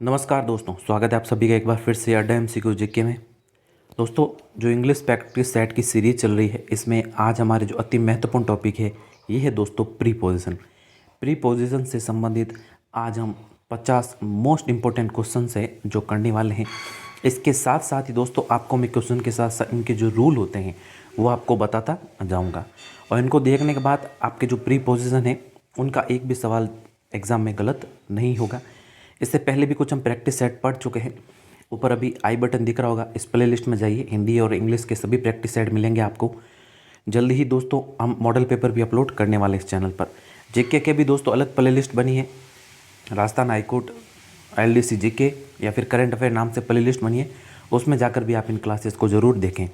नमस्कार दोस्तों, स्वागत है आप सभी का एक बार फिर से अड्डा एमसीक्यू जीके में। दोस्तों, जो इंग्लिश प्रैक्टिस सेट की सीरीज़ चल रही है, इसमें आज हमारे जो अति महत्वपूर्ण टॉपिक है ये है दोस्तों प्रीपोजिशन। प्रीपोजिशन से संबंधित आज हम 50 मोस्ट इम्पोर्टेंट क्वेश्चन है जो करने वाले हैं। इसके साथ साथ ही दोस्तों आपको मैं क्वेश्चन के साथ साथ इनके जो रूल होते हैं वो आपको बताता जाऊँगा, और इनको देखने के बाद आपके जो प्रीपोजिशन है उनका एक भी सवाल एग्ज़ाम में गलत नहीं होगा। इससे पहले भी कुछ हम प्रैक्टिस सेट पढ़ चुके हैं। ऊपर अभी आई बटन दिख रहा होगा, इस प्ले लिस्ट में जाइए, हिंदी और इंग्लिश के सभी प्रैक्टिस सेट मिलेंगे आपको। जल्दी ही दोस्तों हम मॉडल पेपर भी अपलोड करने वाले इस चैनल पर। जीके के भी दोस्तों अलग प्ले लिस्ट बनी है, राजस्थान हाईकोर्ट एलडीसी जीके या फिर करंट अफेयर नाम से प्ले लिस्ट बनी है, उसमें जाकर भी आप इन क्लासेस को ज़रूर देखें।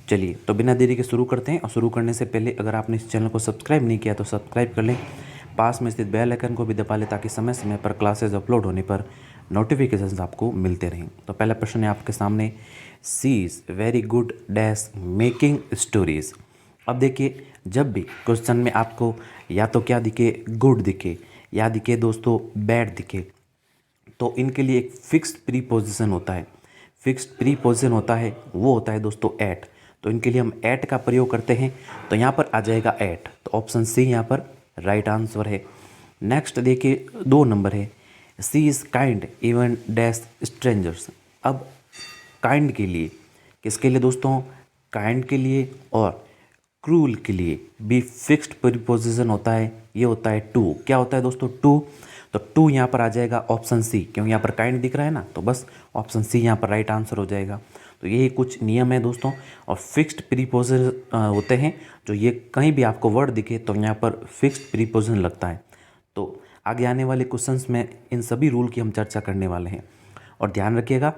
चलिए तो बिना देरी के शुरू करते हैं, और शुरू करने से पहले अगर आपने इस चैनल को सब्सक्राइब नहीं किया तो सब्सक्राइब कर लें, पास में स्थित बेल आइकन को भी दबा लें ताकि समय समय पर क्लासेस अपलोड होने पर नोटिफिकेशंस आपको मिलते रहें। तो पहला प्रश्न है आपके सामने, she is very good dash making stories. अब देखिए, जब भी क्वेश्चन में आपको या तो क्या दिखे, गुड दिखे, या दिखे दोस्तों बैड दिखे, तो इनके लिए एक फिक्स्ड प्रीपोजिशन होता है। फिक्स्ड प्रीपोजिशन होता है वो होता है दोस्तों एट। तो इनके लिए हम एट का प्रयोग करते हैं, तो यहाँ पर आ जाएगा एट। तो ऑप्शन सी यहाँ पर राइट आंसर है। नेक्स्ट देखिए 2 नंबर है, she is kind even dash strangers. अब काइंड के लिए, किसके लिए दोस्तों, काइंड के लिए और क्रूल के लिए भी फिक्स्ड प्रीपोजिशन होता है, ये होता है टू। क्या होता है दोस्तों, टू। तो टू यहाँ पर आ जाएगा ऑप्शन सी, क्योंकि यहाँ पर काइंड दिख रहा है ना, तो बस ऑप्शन सी यहाँ पर राइट आंसर हो जाएगा। तो यही कुछ नियम है दोस्तों, और फिक्स्ड प्रीपोजिशन होते हैं जो ये कहीं भी आपको वर्ड दिखे तो यहाँ पर फिक्स्ड प्रीपोजिशन लगता है। तो आगे आने वाले क्वेश्चंस में इन सभी रूल की हम चर्चा करने वाले हैं, और ध्यान रखिएगा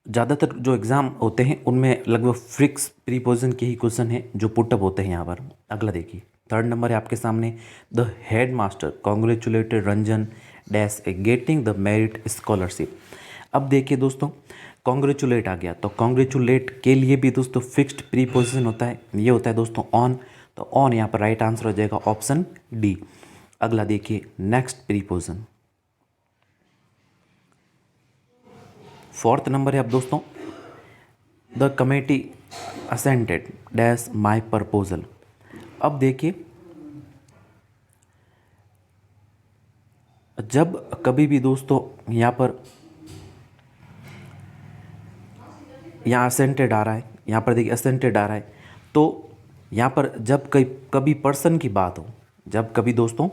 ज़्यादातर जो एग्ज़ाम होते हैं उनमें लगभग फिक्स प्रीपोजिशन के ही क्वेश्चन हैं जो पुटअप होते हैं यहाँ पर। अगला देखिए, 3rd नंबर है आपके सामने, the head master congratulated Ranjan dash A getting the merit scholarship. अब देखिए दोस्तों, कॉन्ग्रेचुलेट आ गया, तो कॉन्ग्रेचुलेट के लिए भी दोस्तों फिक्स्ड प्रीपोजिशन होता है, ये होता है दोस्तों ऑन। तो ऑन यहाँ पर राइट आंसर हो जाएगा ऑप्शन डी। अगला देखिए नेक्स्ट प्रीपोजिशन, 4th नंबर है अब दोस्तों, the committee assented dash my proposal. अब देखिए, जब कभी भी दोस्तों यहाँ असेंटेड आ रहा है, यहाँ पर देखिए असेंटेड आ रहा है, तो यहाँ पर जब कभी पर्सन की बात हो, जब कभी दोस्तों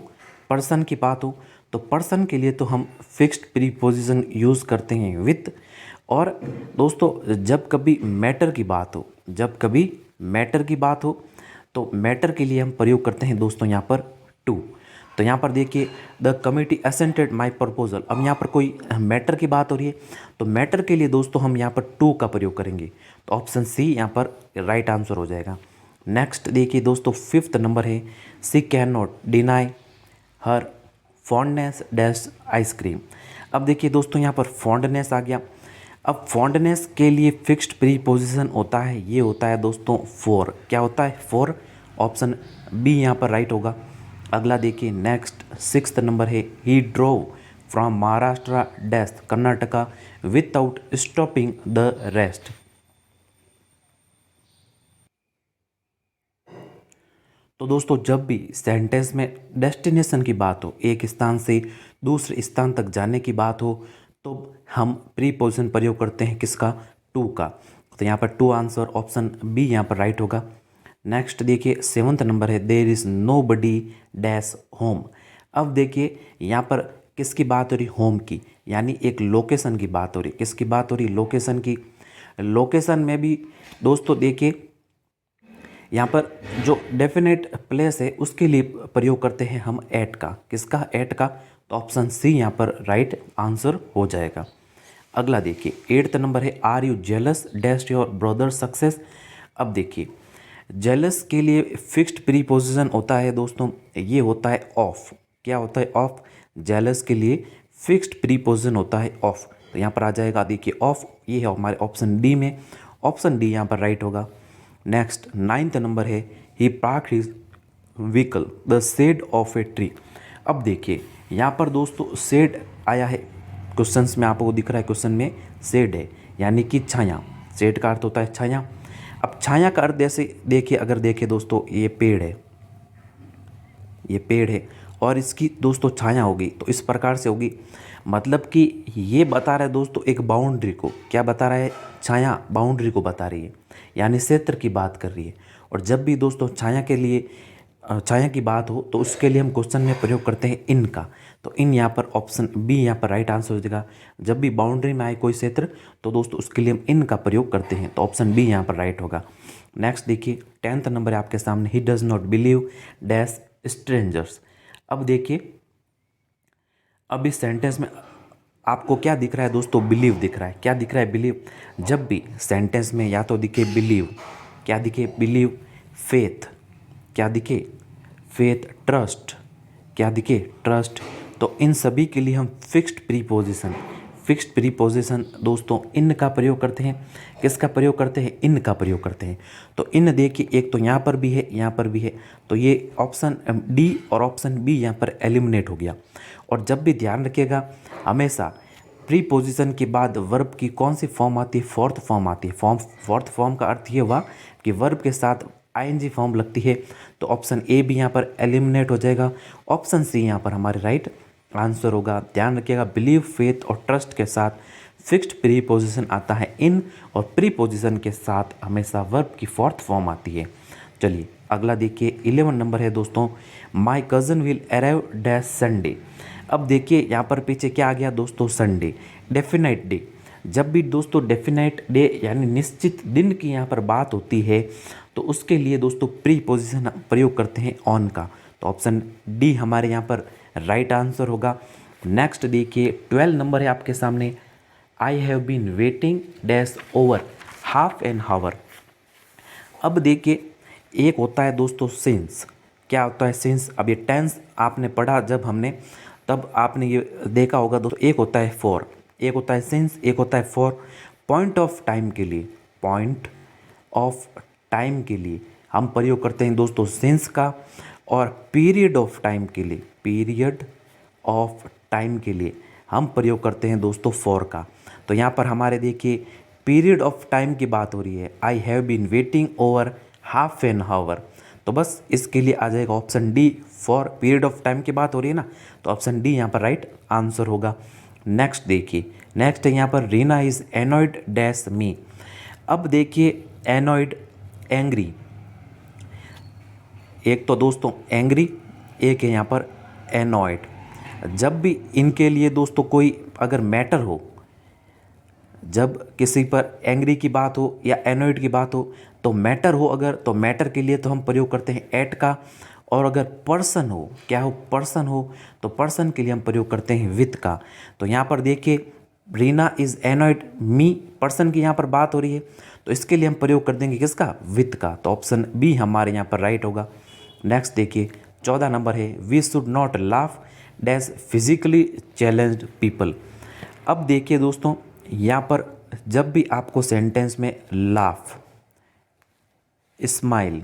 पर्सन की बात हो, तो पर्सन के लिए तो हम फिक्स्ड प्रीपोजिशन यूज़ करते हैं विथ। और दोस्तों जब कभी मैटर की बात हो, जब कभी मैटर की बात हो, तो मैटर के लिए हम प्रयोग करते हैं दोस्तों यहाँ पर टू। तो यहाँ पर देखिए, the committee assented my proposal. अब यहाँ पर कोई मैटर की बात हो रही है, तो मैटर के लिए दोस्तों हम यहाँ पर टू का प्रयोग करेंगे। तो ऑप्शन सी यहाँ पर राइट आंसर हो जाएगा। नेक्स्ट देखिए दोस्तों 5th नंबर है, she can not deny her fondness dash ice cream. अब देखिए दोस्तों यहाँ पर फॉन्डनेस आ गया। अब फॉन्डनेस के लिए फिक्स्ड प्रीपोजिशन होता है, ये होता है दोस्तों फोर। क्या होता है, फोर। ऑप्शन बी यहाँ पर राइट होगा। अगला देखिए नेक्स्ट 6th नंबर है, he drove from Maharashtra dash Karnataka without stopping the rest. तो दोस्तों जब भी सेंटेंस में डेस्टिनेशन की बात हो, एक स्थान से दूसरे स्थान तक जाने की बात हो, तो हम प्रीपोजिशन प्रयोग करते हैं किसका, टू का। तो यहाँ पर टू आंसर ऑप्शन बी यहाँ पर राइट होगा। नेक्स्ट देखिए 7th नंबर है, there is nobody dash home. अब देखिए यहाँ पर किसकी बात हो रही, होम की, यानी एक लोकेशन की बात हो रही। किसकी बात हो रही, लोकेशन की। लोकेशन में भी दोस्तों देखिए यहाँ पर जो डेफिनेट प्लेस है उसके लिए प्रयोग करते हैं हम एट का। किसका, एट का। तो ऑप्शन सी यहाँ पर राइट आंसर हो जाएगा। अगला देखिए 8th नंबर है, are you jealous dash your brother success. अब देखिए जेलस के लिए फिक्स्ड प्रीपोजिशन होता है दोस्तों, ये होता है ऑफ। क्या होता है, ऑफ। जेलस के लिए फिक्स्ड प्रीपोजिशन होता है ऑफ। तो यहाँ पर आ जाएगा देखिए ऑफ, ये है हमारे ऑप्शन डी में। ऑप्शन डी यहाँ पर राइट होगा। नेक्स्ट 9th नंबर है, he park his vehicle the shade of a tree. अब देखिए यहाँ पर दोस्तों शेड आया है, क्वेश्चंस में आपको दिख रहा है, क्वेश्चन में शेड है यानी कि छाया। शेड का अर्थ होता है छाया। अब छाया का अर्थ जैसे देखिए, अगर देखें दोस्तों ये पेड़ है, ये पेड़ है और इसकी दोस्तों छाया होगी तो इस प्रकार से होगी। मतलब कि ये बता रहा है दोस्तों एक बाउंड्री को, क्या बता रहा है, छाया बाउंड्री को बता रही है, यानी क्षेत्र की बात कर रही है। और जब भी दोस्तों छाया के लिए छाया की बात हो तो उसके लिए हम क्वेश्चन में प्रयोग करते हैं इन का। तो इन यहाँ पर ऑप्शन बी यहाँ पर राइट आंसर हो जाएगा। जब भी बाउंड्री में आए कोई क्षेत्र तो दोस्तों उसके लिए हम इन का प्रयोग करते हैं, तो ऑप्शन बी यहाँ पर राइट होगा। नेक्स्ट देखिए 10th नंबर है आपके सामने, he does not believe dash strangers. अब देखिए, अब इस सेंटेंस में आपको क्या दिख रहा है दोस्तों, बिलीव दिख रहा है। क्या दिख रहा है, बिलीव। जब भी सेंटेंस में या तो दिखे बिलीव, क्या दिखे, बिलीव, फेथ, क्या दिखे, फेथ, ट्रस्ट, क्या दिखे, ट्रस्ट, तो इन सभी के लिए हम फिक्स्ड प्रीपोजिशन दोस्तों इन का प्रयोग करते हैं। किसका प्रयोग करते हैं, इन का प्रयोग करते हैं। तो इन देखिए एक तो यहाँ पर भी है, यहाँ पर भी है, तो ये ऑप्शन डी और ऑप्शन बी यहाँ पर एलिमिनेट हो गया। और जब भी ध्यान रखिएगा, हमेशा प्रीपोजिशन के बाद वर्ब की कौन सी फॉर्म आती है, फोर्थ फॉर्म आती है। फोर्थ फॉर्म का अर्थ ये हुआ कि वर्ब के साथ आईएनजी फॉर्म लगती है, तो ऑप्शन ए भी यहाँ पर एलिमिनेट हो जाएगा। ऑप्शन सी यहाँ पर हमारे राइट आंसर होगा। ध्यान रखिएगा, बिलीव, फेथ और ट्रस्ट के साथ फिक्स्ड प्रीपोजिशन आता है इन, और प्रीपोजिशन के साथ हमेशा वर्ब की फोर्थ फॉर्म आती है। चलिए अगला देखिए 11 नंबर है दोस्तों, my cousin will arrive dash Sunday. अब देखिए यहाँ पर पीछे क्या आ गया दोस्तों, संडे, डेफिनेट डे। जब भी दोस्तों डेफिनेट डे यानी निश्चित दिन की यहाँ पर बात होती है तो उसके लिए दोस्तों प्रीपोजिशन प्रयोग करते हैं ऑन का, तो ऑप्शन डी हमारे यहाँ पर राइट आंसर होगा। नेक्स्ट देखिए 12 नंबर है आपके सामने, I have been waiting dash over half an hour. अब देखिए एक होता है दोस्तों सिंस, क्या होता है सिंस। अब ये टेंस आपने पढ़ा जब हमने, तब आपने ये देखा होगा दोस्तों, एक होता है फॉर, एक होता है सिंस, एक होता है फॉर। पॉइंट ऑफ टाइम के लिए, पॉइंट ऑफ टाइम के लिए हम प्रयोग करते हैं दोस्तों सिंस का, और पीरियड ऑफ टाइम के लिए, पीरियड ऑफ टाइम के लिए हम प्रयोग करते हैं दोस्तों फॉर का। तो यहाँ पर हमारे देखिए पीरियड ऑफ टाइम की बात हो रही है, I have been waiting over half an hour, तो बस इसके लिए आ जाएगा option D, for period of time की बात हो रही है ना, तो ऑप्शन डी यहाँ पर राइट आंसर होगा। नेक्स्ट देखिए, नेक्स्ट है यहाँ पर रीना इज़ एनॉयड डैश मी। अब देखिए एनॉयड, एंग्री, एक तो दोस्तों एंग्री, एक है यहाँ पर एनॉयड। जब भी इनके लिए दोस्तों कोई अगर मैटर हो, जब किसी पर एंग्री की बात हो या एनॉयड की बात हो, तो मैटर हो अगर, तो मैटर के लिए तो हम प्रयोग करते हैं एट का, और अगर पर्सन हो, क्या हो, पर्सन हो, तो पर्सन के लिए हम प्रयोग करते हैं विथ का। तो यहाँ पर देखिए Reena is annoyed me, person की यहाँ पर बात हो रही है, तो इसके लिए हम प्रयोग कर देंगे किसका, विथ का, तो ऑप्शन बी हमारे यहाँ पर राइट होगा। नेक्स्ट देखिए 14 नंबर है, we should not laugh dash physically challenged people. अब देखिए दोस्तों यहाँ पर जब भी आपको सेंटेंस में लाफ, स्माइल,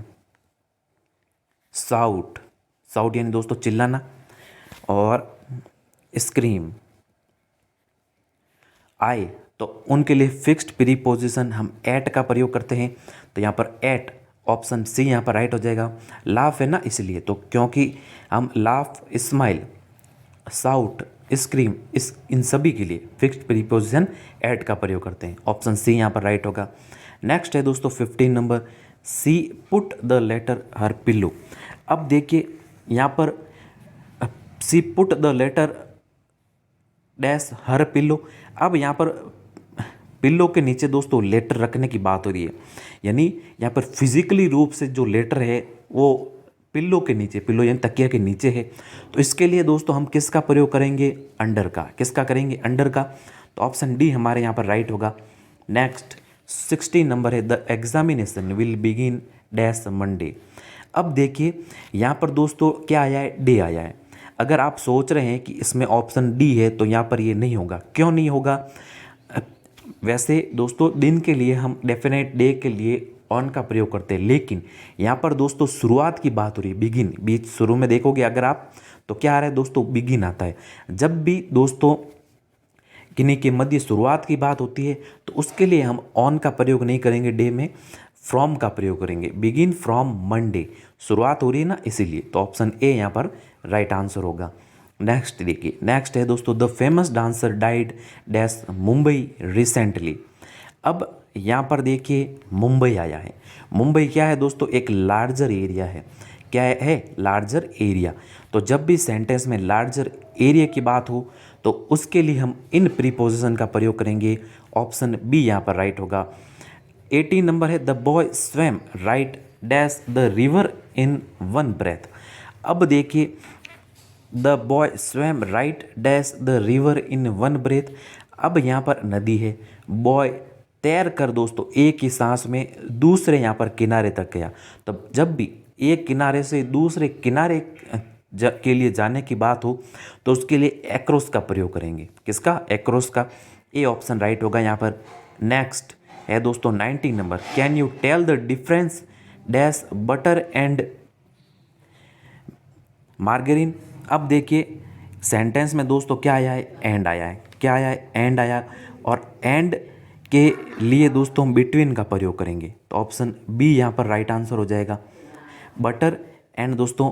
साउट, साउट यानी दोस्तों चिल्लाना, और स्क्रीम आए, तो उनके लिए फिक्स्ड प्रीपोजिशन हम एट का प्रयोग करते हैं। तो यहाँ पर एट, ऑप्शन सी यहाँ पर राइट हो जाएगा। लाफ है ना इसलिए, तो क्योंकि हम लाफ, स्माइल, साउट, स्क्रीम, इन सभी के लिए फिक्स्ड प्रीपोजिशन एट का प्रयोग करते हैं। ऑप्शन सी यहाँ पर राइट होगा। नेक्स्ट है दोस्तों 15 number, she put the letter her pillow. अब देखिए यहाँ पर she put the letter dash her pillow. अब यहाँ पर पिल्लो के नीचे दोस्तों लेटर रखने की बात हो रही है, यानी यहाँ पर फिजिकली रूप से जो लेटर है वो पिल्लो के नीचे, पिल्लो यानी तकिया के नीचे है, तो इसके लिए दोस्तों हम किसका प्रयोग करेंगे, अंडर का। किसका करेंगे, अंडर का, तो ऑप्शन डी हमारे यहाँ पर राइट होगा। नेक्स्ट 16 नंबर है, the examination will begin dash Monday. अब देखिए यहाँ पर दोस्तों क्या आया है, डे आया है। अगर आप सोच रहे हैं कि इसमें ऑप्शन डी है तो यहाँ पर ये नहीं होगा। क्यों नहीं होगा, वैसे दोस्तों दिन के लिए हम डेफिनेट डे के लिए ऑन का प्रयोग करते हैं, लेकिन यहाँ पर दोस्तों शुरुआत की बात हो रही है, बिगिन। बीच शुरू में देखोगे अगर आप तो क्या आ रहा है दोस्तों, बिगिन आता है। जब भी दोस्तों किन्हीं के मध्य शुरुआत की बात होती है तो उसके लिए हम ऑन का प्रयोग नहीं करेंगे डे में, फ्रॉम का प्रयोग करेंगे। बिगिन फ्रॉम मंडे, शुरुआत हो रही है ना, इसीलिए। तो ऑप्शन ए यहाँ पर राइट आंसर होगा। नेक्स्ट देखिए, नेक्स्ट है दोस्तों, the famous dancer died dash Mumbai recently. अब यहाँ पर देखिए मुंबई आया है। मुंबई क्या है दोस्तों, एक लार्जर एरिया है। क्या है? Larger area. तो जब भी सेंटेंस में लार्जर एरिया की बात हो तो उसके लिए हम इन प्रीपोजिशन का प्रयोग करेंगे। ऑप्शन बी यहाँ पर राइट होगा। 18 नंबर है, the boy swam right dash the river in one breath. अब देखिए, the boy swam right dash the river in one breath. अब यहाँ पर नदी है, बॉय तैर कर दोस्तों एक ही सांस में दूसरे यहाँ पर किनारे तक गया। तब जब भी एक किनारे से दूसरे किनारे के लिए जाने की बात हो तो उसके लिए एक्रोस का प्रयोग करेंगे। किसका? एक्रोस का। ए ऑप्शन राइट होगा यहाँ पर। नेक्स्ट है दोस्तों 19 number, can you tell the difference dash butter and margarine. अब देखिए सेंटेंस में दोस्तों क्या आया है? एंड आया है। क्या आया है? एंड आया। और एंड के लिए दोस्तों हम बिटवीन का प्रयोग करेंगे। तो ऑप्शन बी यहाँ पर राइट आंसर हो जाएगा। बटर एंड दोस्तों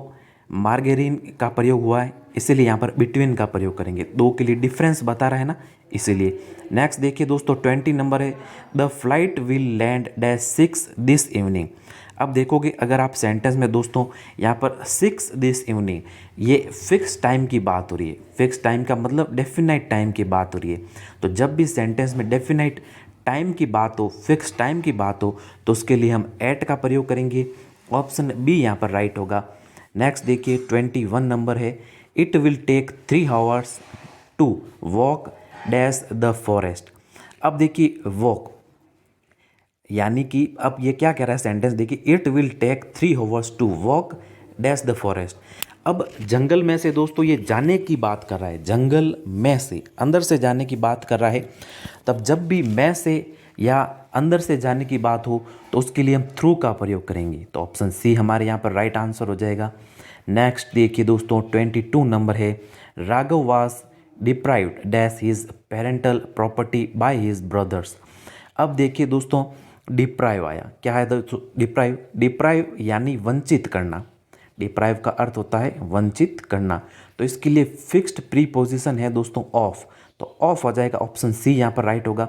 मार्गेरीन का प्रयोग हुआ है, इसीलिए यहाँ पर बिटवीन का प्रयोग करेंगे। दो के लिए डिफरेंस बता रहा है ना, इसीलिए। नेक्स्ट देखिए दोस्तों 20 नंबर है, the flight will land dash 6 this evening. अब देखोगे अगर आप सेंटेंस में दोस्तों यहाँ पर 6 दिस इवनिंग, ये फिक्स टाइम की बात हो रही है। फिक्स टाइम का मतलब डेफिनाइट टाइम की बात हो रही है। तो जब भी सेंटेंस में डेफिनाइट टाइम की बात हो, फिक्स टाइम की बात हो, तो उसके लिए हम एट का प्रयोग करेंगे। ऑप्शन बी यहाँ पर राइट होगा। नेक्स्ट देखिए 21 नंबर है, it will take 3 hours to walk dash the forest. अब देखिए वॉक यानी कि अब ये क्या कह रहा है सेंटेंस, देखिए it will take 3 hours to walk dash the forest. अब जंगल में से दोस्तों ये जाने की बात कर रहा है, जंगल में से अंदर से जाने की बात कर रहा है। तब जब भी में से या अंदर से जाने की बात हो तो उसके लिए हम थ्रू का प्रयोग करेंगे। तो ऑप्शन सी हमारे यहाँ पर राइट आंसर हो जाएगा। नेक्स्ट देखिए दोस्तों 22 नंबर है, Raghav was deprived dash his parental property by his brothers. अब देखिए दोस्तों डिप्राइव आया। क्या है दोस्तों डिप्राइव? डिप्राइव यानी वंचित करना। डिप्राइव का अर्थ होता है वंचित करना। तो इसके लिए फिक्स्ड प्रीपोजिशन है दोस्तों ऑफ, तो ऑफ हो जाएगा। ऑप्शन सी यहाँ पर राइट होगा।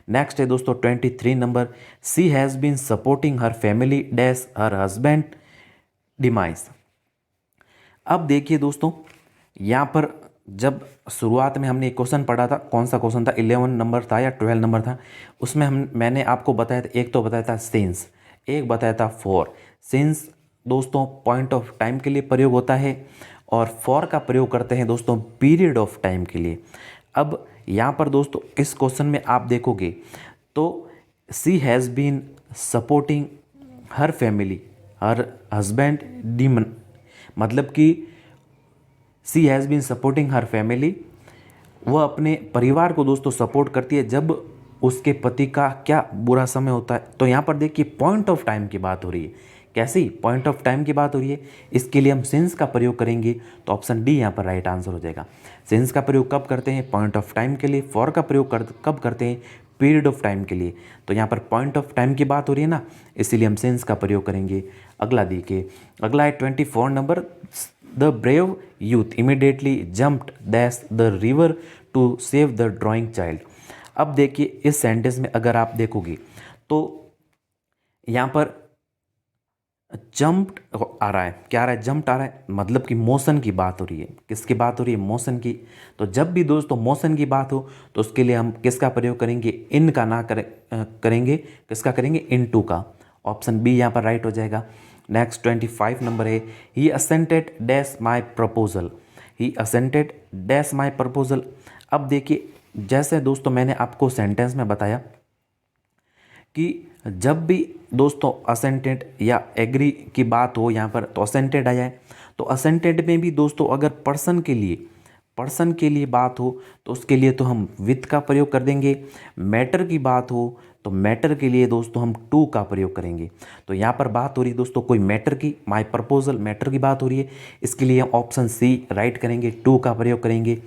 नेक्स्ट है दोस्तों 23 number, she has been supporting her family dash her husband demise. अब देखिए दोस्तों यहाँ पर जब शुरुआत में हमने एक क्वेश्चन पढ़ा था, कौन सा क्वेश्चन था, 11 नंबर था या 12 नंबर था, उसमें मैंने आपको बताया था, एक तो बताया था सिंस, एक बताया था फॉर। सिंस दोस्तों पॉइंट ऑफ टाइम के लिए प्रयोग होता है और फॉर का प्रयोग करते हैं दोस्तों पीरियड ऑफ टाइम के लिए। अब यहाँ पर दोस्तों इस क्वेश्चन में आप देखोगे तो she has been supporting her family her husband demon, मतलब कि she has been supporting her family, वह अपने परिवार को दोस्तों सपोर्ट करती है जब उसके पति का क्या बुरा समय होता है। तो यहाँ पर देखिए पॉइंट ऑफ टाइम की बात हो रही है। कैसी? पॉइंट ऑफ टाइम की बात हो रही है, इसके लिए हम सिंस का प्रयोग करेंगे। तो ऑप्शन डी यहाँ पर राइट आंसर हो जाएगा। सिंस का प्रयोग कब करते हैं? पॉइंट ऑफ टाइम के लिए। फॉर का प्रयोग कब करते हैं? पीरियड ऑफ टाइम के लिए। तो यहाँ पर पॉइंट ऑफ टाइम की बात हो रही है ना, इसीलिए हम सिंस का प्रयोग करेंगे। अगला देखिए, अगला है 24 number, the brave youth immediately jumped dash the river to save the drowning child. अब देखिए इस सेंटेंस में अगर आप देखोगे तो यहाँ पर जम्प्ड आ रहा है। क्या आ रहा है? जम्प्ड आ रहा है, मतलब कि मोशन की बात हो रही है। किसकी बात हो रही है? मोशन की। तो जब भी दोस्तों मोशन की बात हो तो उसके लिए हम किसका प्रयोग करेंगे? इन का ना करेंगे, किसका करेंगे? इन टू का। ऑप्शन बी यहाँ पर राइट हो जाएगा। नेक्स्ट 25 नंबर है, he assented dash my proposal. He assented dash my proposal. अब देखिए जैसे दोस्तों मैंने आपको सेंटेंस में बताया कि जब भी दोस्तों असेंटेड या एग्री की बात हो यहाँ पर तो असेंटेड आ जाए। तो असेंटेड में भी दोस्तों अगर पर्सन के लिए पर्सन के लिए बात हो तो उसके लिए तो हम विथ का प्रयोग कर देंगे। मैटर की बात हो तो मैटर के लिए दोस्तों हम टू का प्रयोग करेंगे। तो यहाँ पर बात हो रही है दोस्तों कोई मैटर की, माय प्रपोजल मैटर की बात हो रही है, इसके लिए हम ऑप्शन सी राइट करेंगे, टू का प्रयोग करेंगे।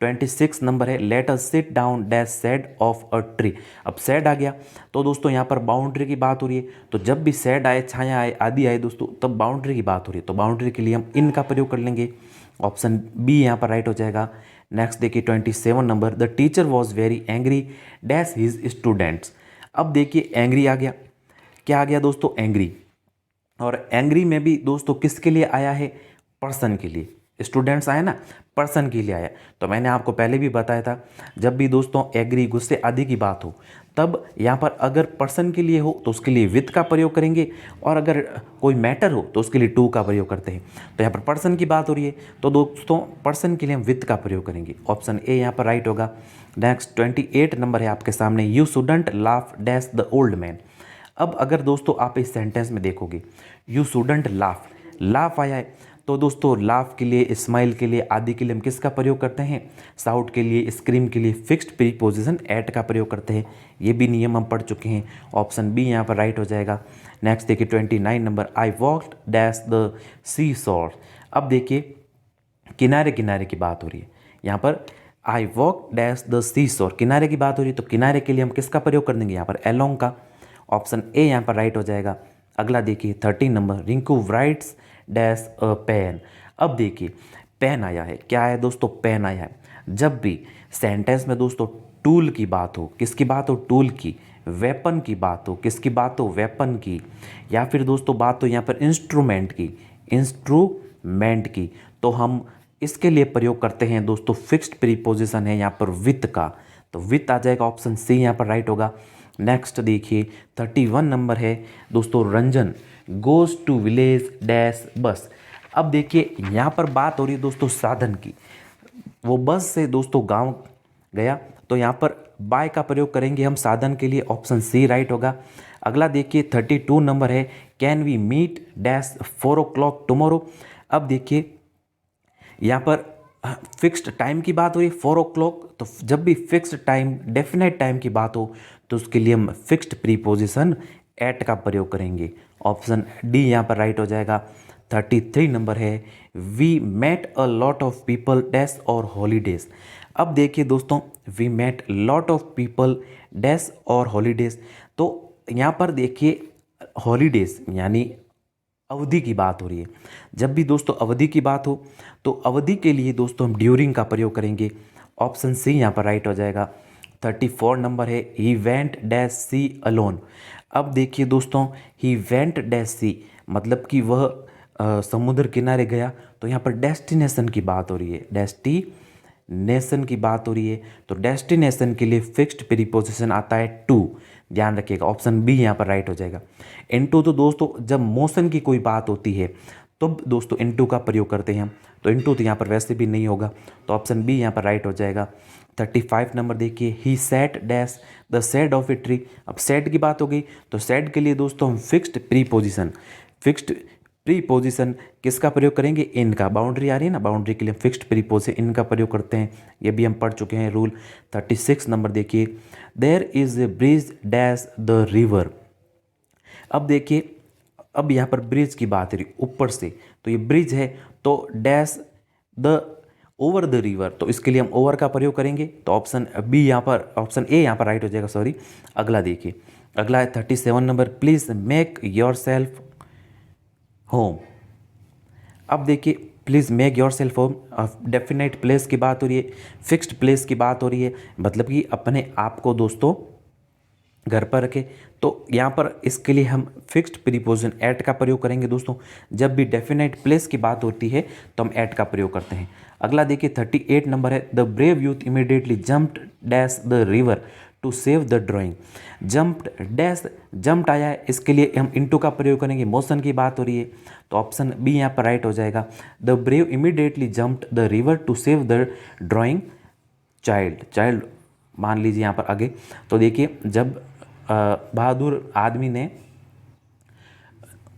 26 नंबर है, let us sit down dash said of a tree. अब सेड आ गया तो दोस्तों यहाँ पर बाउंड्री की बात हो रही है, तो जब भी सेड आए, छाया आए, आदि आए दोस्तों, तब बाउंड्री की बात हो रही है, तो बाउंड्री के लिए हम इन का प्रयोग कर लेंगे। ऑप्शन बी यहाँ पर राइट हो जाएगा। नेक्स्ट देखिए 27 number, the teacher was very angry dash his students. अब देखिए एंग्री आ गया, क्या आ गया दोस्तों, एंग्री। और एंग्री में भी दोस्तों किसके लिए आया है, पर्सन के लिए। स्टूडेंट्स आया ना, पर्सन के लिए आया। तो मैंने आपको पहले भी बताया था, जब भी दोस्तों एग्री, गुस्से आदि की बात हो, तब यहाँ पर अगर पर्सन के लिए हो तो उसके लिए विथ का प्रयोग करेंगे, और अगर कोई मैटर हो तो उसके लिए टू का प्रयोग करते हैं। तो यहाँ पर पर्सन की बात हो रही है तो दोस्तों पर्सन के लिए हम विथ का प्रयोग करेंगे। ऑप्शन ए यहाँ पर राइट होगा। नेक्स्ट 28 नंबर है आपके सामने, you shouldn't laugh dash the old man. अब अगर दोस्तों आप इस सेंटेंस में देखोगे, यू शुडंट लाफ, लाफ आया है, तो दोस्तों लाफ के लिए, स्माइल के लिए, आदि के लिए हम किसका प्रयोग करते हैं, साउट के लिए, स्क्रीम के लिए फिक्स्ड प्रीपोजिशन एट का प्रयोग करते हैं। ये भी नियम हम पढ़ चुके हैं। ऑप्शन बी यहाँ पर राइट हो जाएगा। नेक्स्ट देखिए 29 number, I walked dash the sea shore. अब देखिए किनारे किनारे की बात हो रही है, यहाँ पर I walk dash the sea शोर, किनारे की बात हो रही है, तो किनारे के लिए हम किसका प्रयोग कर देंगे, यहाँ पर एलोंग का। ऑप्शन ए यहाँ पर राइट हो जाएगा। अगला देखिए 13 number, Rinku writes dash a pen. अब देखिए पेन आया है, क्या है दोस्तों, पेन आया है। जब भी सेंटेंस में दोस्तों टूल की बात हो, किसकी बात हो, टूल की, वेपन की बात हो, किसकी बात हो, वेपन की, या फिर दोस्तों बात हो यहाँ पर इंस्ट्रूमेंट की, इंस्ट्रूमेंट की, तो हम इसके लिए प्रयोग करते हैं दोस्तों फिक्स्ड प्रीपोजिशन है यहाँ पर विथ का, तो विथ आ जाएगा। ऑप्शन सी यहाँ पर राइट होगा। नेक्स्ट देखिए 31 नंबर है दोस्तों, Ranjan goes to village dash bus. अब देखिए यहाँ पर बात हो रही है दोस्तों साधन की, वो बस से दोस्तों गांव गया, तो यहाँ पर बाय का प्रयोग करेंगे हम साधन के लिए। ऑप्शन सी राइट होगा। अगला देखिए 32 नंबर है, can we meet dash 4 o'clock tomorrow. अब देखिए यहाँ पर फिक्स्ड टाइम की बात हो रही है 4 o'clock, तो जब भी फिक्स्ड टाइम, डेफिनेट टाइम की बात हो तो उसके लिए हम फिक्स्ड प्रीपोजिशन एट का प्रयोग करेंगे। ऑप्शन डी यहाँ पर राइट हो जाएगा। 33 नंबर है, we met a lot of people dash our holidays. अब देखिए दोस्तों, we met lot of people dash our holidays, तो यहाँ पर देखिए हॉलीडेज यानी अवधि की बात हो रही है। जब भी दोस्तों अवधि की बात हो तो अवधि के लिए दोस्तों हम ड्यूरिंग का प्रयोग करेंगे। ऑप्शन सी यहाँ पर राइट हो जाएगा। 34 नंबर है, he went dash sea alone. अब देखिए दोस्तों, ही वेंट डैश सी मतलब कि वह समुद्र किनारे गया, तो यहाँ पर डेस्टिनेशन की बात हो रही है, डेस्टिनेशन की बात हो रही है, तो डेस्टिनेशन के लिए फिक्स्ड प्रीपोजिशन आता है टू, ध्यान रखिएगा। ऑप्शन बी यहाँ पर राइट हो जाएगा। इनटू तो दोस्तों जब मोशन की कोई बात होती है तो दोस्तों इनटू का प्रयोग करते हैं हम, तो इनटू तो यहाँ पर वैसे भी नहीं होगा, तो ऑप्शन बी यहाँ पर राइट हो जाएगा। 35 नंबर देखिए, he sat dash the shade of a tree. अब सेड की बात हो गई, तो सेड के लिए दोस्तों हम फिक्स्ड प्रीपोजिशन किसका प्रयोग करेंगे, इन का। बाउंड्री आ रही है ना, बाउंड्री के लिए फिक्स्ड प्रीपोजिशन इन का प्रयोग करते हैं, ये भी हम पढ़ चुके हैं रूल। 36 नंबर देखिए, there is a bridge dash the river. अब देखिए, अब यहाँ पर ब्रिज की बात है ऊपर से, तो ये ब्रिज है, तो dash the over the river, तो इसके लिए हम ओवर का प्रयोग करेंगे, तो ऑप्शन बी यहाँ पर, ऑप्शन ए यहाँ पर राइट हो जाएगा, सॉरी। अगला देखिए, अगला है 37 number, please make your self home. अब देखिए please make your self home, definite place की बात हो रही है, फिक्स्ड प्लेस की बात हो रही है, मतलब कि अपने आप को दोस्तों घर पर रखे, तो यहाँ पर इसके लिए हम फिक्स्ड प्रीपोजिशन एट का प्रयोग करेंगे दोस्तों। जब भी डेफिनेट प्लेस की बात होती है तो हम एट का प्रयोग करते हैं। अगला देखिए 38 नंबर है, the brave youth immediately jumped dash the river to save the drowning. Jumped dash, jumped आया है, इसके लिए हम इनटू का प्रयोग करेंगे, मोशन की बात हो रही है, तो ऑप्शन बी यहाँ पर राइट हो जाएगा। The brave immediately jumped the river to save the drowning child, child मान लीजिए यहाँ पर आगे। तो देखिए जब बहादुर आदमी ने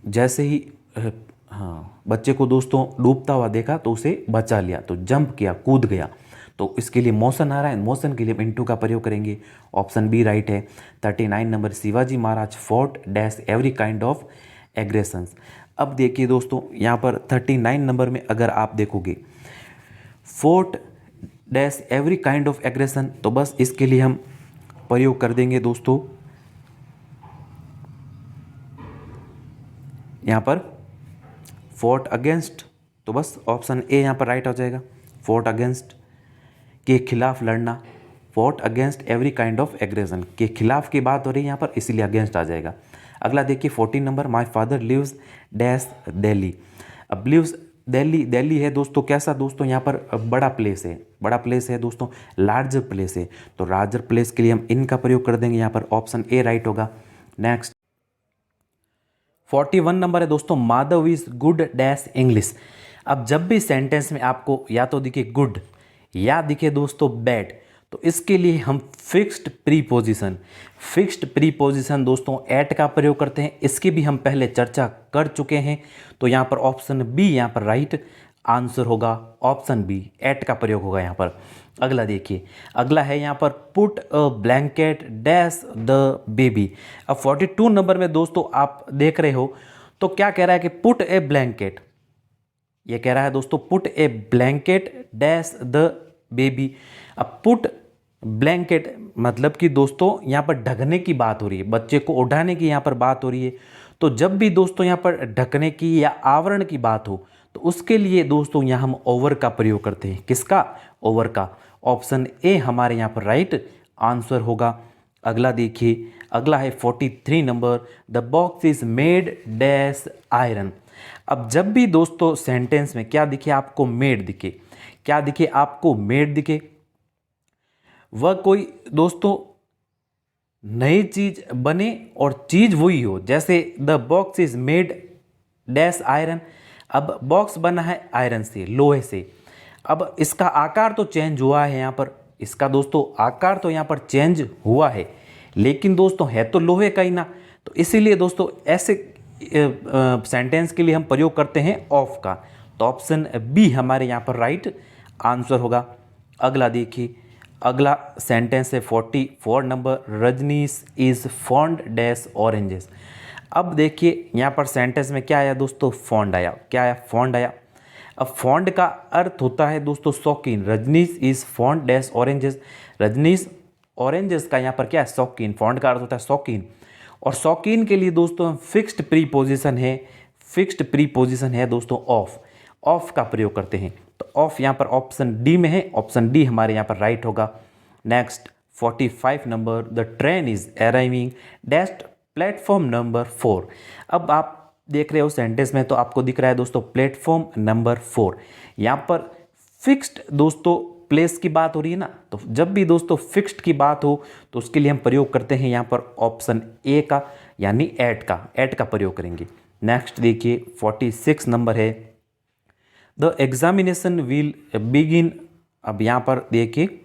जैसे ही बच्चे को दोस्तों डूबता हुआ देखा तो उसे बचा लिया, तो जंप किया, कूद गया, तो इसके लिए मोशन आ रहा है, मोशन के लिए हम इनटू का प्रयोग करेंगे। ऑप्शन बी राइट है। 39 number, Shivaji Maharaj fought dash every kind of aggressions. अब देखिए दोस्तों यहाँ पर 39 नंबर में अगर आप देखोगे fort dash every kind of aggression, तो बस इसके लिए हम प्रयोग कर देंगे दोस्तों यहाँ पर फोर्ट अगेंस्ट, तो बस ऑप्शन ए यहाँ पर राइट हो जाएगा। फोर्ट अगेंस्ट के खिलाफ लड़ना, fort against every kind of aggression के खिलाफ की बात हो रही है यहाँ पर, इसीलिए अगेंस्ट आ जाएगा। अगला देखिए 14 number, my father lives dash Delhi. अब लिव्स दिल्ली, दिल्ली है दोस्तों कैसा दोस्तों यहाँ पर बड़ा प्लेस है, बड़ा प्लेस है दोस्तों, लार्जर प्लेस है, तो लार्जर प्लेस के लिए हम इनका प्रयोग कर देंगे यहाँ पर। ऑप्शन ए राइट होगा। नेक्स्ट 41 नंबर है दोस्तों, Madhav is good dash English. अब जब भी सेंटेंस में आपको या तो दिखे गुड या दिखे दोस्तों बैड, तो इसके लिए हम फिक्स्ड प्रीपोजिशन दोस्तों एट का प्रयोग करते हैं। इसकी भी हम पहले चर्चा कर चुके हैं, तो यहाँ पर ऑप्शन बी यहाँ पर राइट आंसर होगा। ऑप्शन बी एट का प्रयोग होगा यहाँ पर। अगला देखिए, अगला है यहाँ पर put a blanket dash the baby. अब 42 नंबर में दोस्तों आप देख रहे हो, तो क्या कह रहा है कि पुट ए ब्लैंकेट, ये कह रहा है दोस्तों put A blanket dash the baby. अब पुट ब्लैंकेट मतलब कि दोस्तों यहाँ पर ढकने की बात हो रही है, बच्चे को उठाने की यहाँ पर बात हो रही है। तो जब भी दोस्तों यहाँ पर ढकने की या आवरण की बात हो, तो उसके लिए दोस्तों यहाँ हम ओवर का प्रयोग करते हैं। किसका? ओवर का। ऑप्शन ए हमारे यहाँ पर राइट आंसर होगा। अगला देखिए, अगला है 43 number, the box is made dash iron. अब जब भी दोस्तों सेंटेंस में क्या दिखे आपको, मेड दिखे, क्या दिखे आपको, मेड दिखे, वह कोई दोस्तों नई चीज बने और चीज वही हो। जैसे the box is made dash iron, अब बॉक्स बना है आयरन से, लोहे से। अब इसका आकार तो चेंज हुआ है यहाँ पर, इसका दोस्तों आकार तो यहाँ पर चेंज हुआ है, लेकिन दोस्तों है तो लोहे का ही ना। तो इसीलिए दोस्तों ऐसे सेंटेंस के लिए हम प्रयोग करते हैं ऑफ का। तो ऑप्शन बी हमारे यहाँ पर राइट आंसर होगा। अगला देखिए, अगला सेंटेंस है 44 number, Rajnish is fond dash oranges. अब देखिए यहाँ पर सेंटेंस में क्या आया दोस्तों, फॉन्ड आया। क्या आया? फॉन्ड आया। अब फॉन्ड का अर्थ होता है दोस्तों शौकीन। Rajnish is fond dash oranges, Rajnish oranges का यहाँ पर क्या है, शौकीन। फॉन्ड का अर्थ होता है शौकीन, और शौकीन के लिए दोस्तों फिक्स्ड प्रीपोजिशन है, फिक्स्ड प्रीपोजिशन है दोस्तों ऑफ, ऑफ का प्रयोग करते हैं। तो ऑफ यहाँ पर ऑप्शन डी में है, ऑप्शन डी हमारे यहाँ पर राइट होगा। Next 45 number, the train is arriving dash platform number 4। अब आप देख रहे हो सेंटेंस में, तो आपको दिख रहा है दोस्तों प्लेटफॉर्म नंबर 4। यहाँ पर फिक्स्ड दोस्तों प्लेस की बात हो रही है ना, तो जब भी दोस्तों फिक्स्ड की बात हो तो उसके लिए हम प्रयोग करते हैं यहाँ पर ऑप्शन ए का, यानी एट का, एट का प्रयोग करेंगे। नेक्स्ट देखिए 46 नंबर है, द एग्जामिनेशन विल बिगिन। अब यहाँ पर देखिए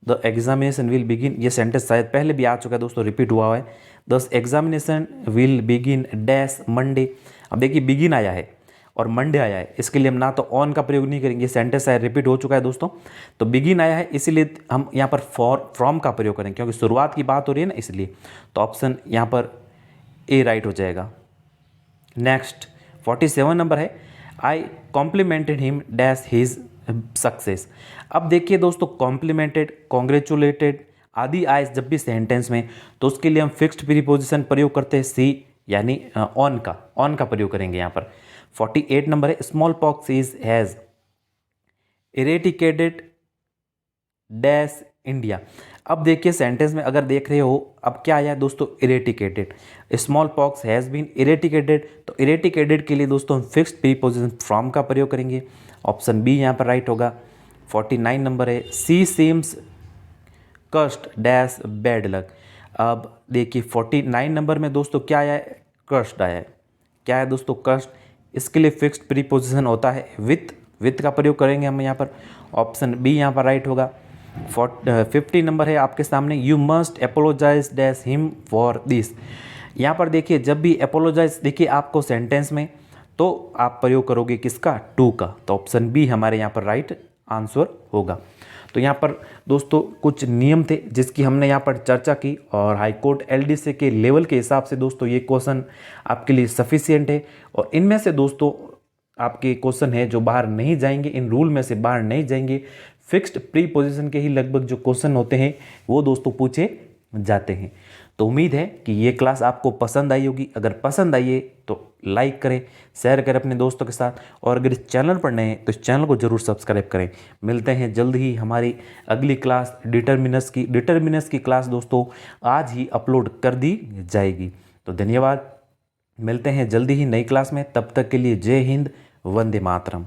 द एग्जामिनेशन विल बिगिन, ये सेंटेंस शायद पहले भी आ चुका है दोस्तों, रिपीट हुआ है। The examination will begin dash Monday. अब देखिए बिगिन आया है और मंडे आया है, इसके लिए हम ना तो ऑन का प्रयोग नहीं करेंगे, सेंटेंस शायद रिपीट हो चुका है दोस्तों। तो बिगिन आया है, इसीलिए हम यहाँ पर फ्रॉम का प्रयोग करेंगे, क्योंकि शुरुआत की बात हो रही है ना, इसलिए। तो ऑप्शन यहाँ पर ए राइट हो जाएगा। नेक्स्ट 47 नंबर है, I complimented him dash his success. अब देखिए दोस्तों कॉम्प्लीमेंटेड, कॉन्ग्रेचुलेटेड आदि आए जब भी सेंटेंस में, तो उसके लिए हम फिक्स्ड प्रीपोजिशन प्रयोग करते हैं सी, यानी ऑन का, ऑन का प्रयोग करेंगे यहाँ पर। 48 नंबर है, smallpox is has eradicated dash India. अब देखिए सेंटेंस में अगर देख रहे हो, अब क्या आया है दोस्तों, इरेटिकेटेड, स्मॉल पॉक्स हैज़ बीन इरेटिकेटेड। तो इरेटिकेटेड के लिए दोस्तों हम फिक्स्ड प्रीपोजिशन फ्रॉम का प्रयोग करेंगे, ऑप्शन बी यहाँ पर राइट होगा। 49 नंबर है, सी सीम्स कस्ट डैश बैड लक। अब देखिए 49 नंबर में दोस्तों क्या आया है, कस्ट आया है। क्या है दोस्तों, कस्ट। इसके लिए फिक्स्ड प्रीपोजिशन होता है विथ, विथ का प्रयोग करेंगे हम यहाँ पर, ऑप्शन बी यहाँ पर राइट होगा। 50 नंबर है आपके सामने, you must apologise dash him for this. यहाँ पर देखिए जब भी अपोलोजाइज देखिए आपको सेंटेंस में, तो आप प्रयोग करोगे किसका, टू का। तो ऑप्शन बी हमारे यहाँ पर राइट आंसर होगा। तो यहाँ पर दोस्तों कुछ नियम थे जिसकी हमने यहाँ पर चर्चा की, और हाई कोर्ट एलडीसी के लेवल के हिसाब से दोस्तों ये क्वेश्चन आपके लिए सफिशिएंट है। और इनमें से दोस्तों आपके क्वेश्चन है जो बाहर नहीं जाएंगे, इन रूल में से बाहर नहीं जाएंगे। फिक्स्ड प्रीपोजिशन के ही लगभग जो क्वेश्चन होते हैं वो दोस्तों पूछे जाते हैं। तो उम्मीद है कि ये क्लास आपको पसंद आई होगी। अगर पसंद आई है तो लाइक करें, शेयर करें अपने दोस्तों के साथ, और अगर इस चैनल पर नए हैं तो इस चैनल को जरूर सब्सक्राइब करें। मिलते हैं जल्द ही हमारी अगली क्लास डिटर्मिनस की क्लास दोस्तों आज ही अपलोड कर दी जाएगी। तो धन्यवाद, मिलते हैं जल्दी ही नई क्लास में। तब तक के लिए जय हिंद, वंदे मातरम।